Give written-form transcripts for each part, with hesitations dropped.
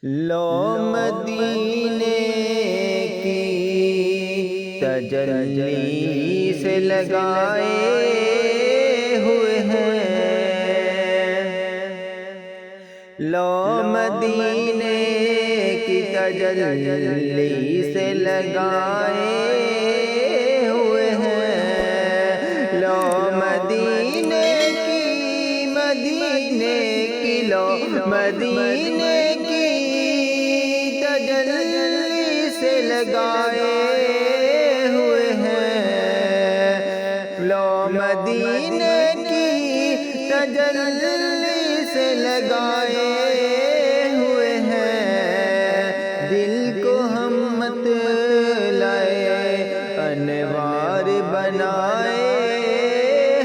لو مدینے کی تجلی سے لگائے ہوئے ہیں، لو مدینے کی تجلی سے لگائے ہوئے ہیں، لو مدینے کی لو مدینے کی تجلی سے لگائے ہوئے ہیں، لو مدینے کی تجلی سے لگائے ہوئے ہیں، دل کو ہم مت لائے انوار بنائے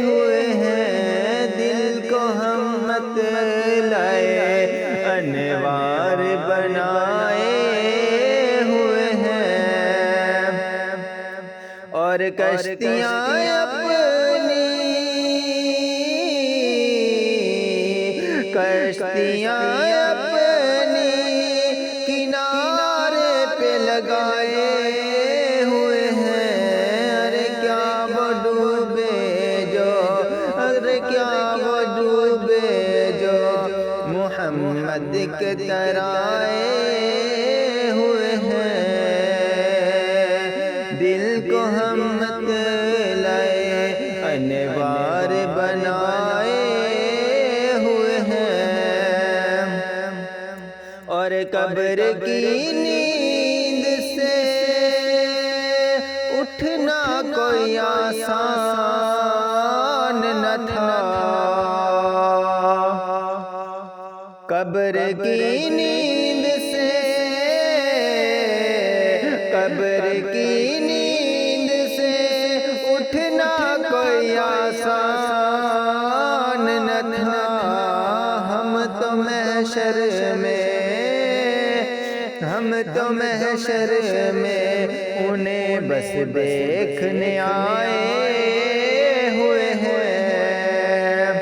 ہوئے ہیں، دل کو ہم مت لائے انوار بنائے ہوئے ہیں، اور کشتیاں اپنی کنارے پہ لگائے ہوئے ہیں، ارے کیا وہ ڈوبے جو، ارے کیا وہ ڈوبے جو محمد کے ترائے ہوئے ہیں، دل کو ہم مت لائے انوار بنائے ہوئے ہیں، اور قبر کی نیند سے اٹھنا کوئی آسان نہ تھا، قبر کی نیند سے، قبر کی نیند سے اٹھنا کوئی آسان نہ تھا، ہم تو محشر میں انہیں بس دیکھنے آئے ہوئے ہیں،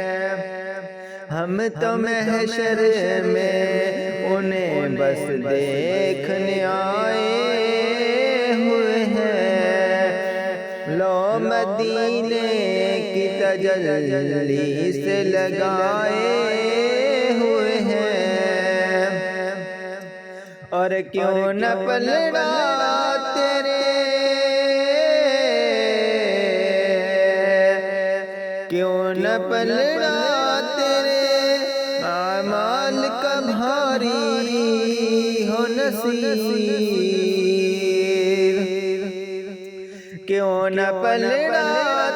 ہم تو محشر میں انہیں بس دیکھنے آئے ہوئے ہیں، لو مدینے کی تجلی سے لگائے ہوئے ہیں، اور کیوں نہ پلڑا تیرے، کیوں نہ پلڑا تیرے اعمال کا بھاری ہو نصیب، کیوں نہ پلڑا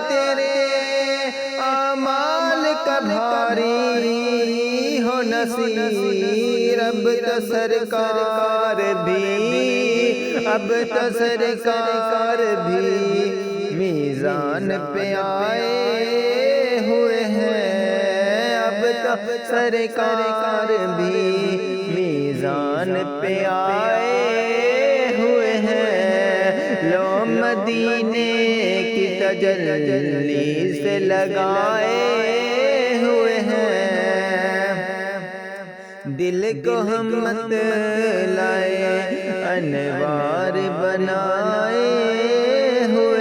تیرے اعمال کا بھاری ہو نصیب، اب تو سرکار بھی میزان پہ آئے ہوئے ہیں، اب تو سرکار بھی میزان پہ آئے ہوئے ہیں، لو مدینے کی تجلی سے لگائے ہوئے ہیں، دل کو ہم مت لائے انوار بنائے ہوئے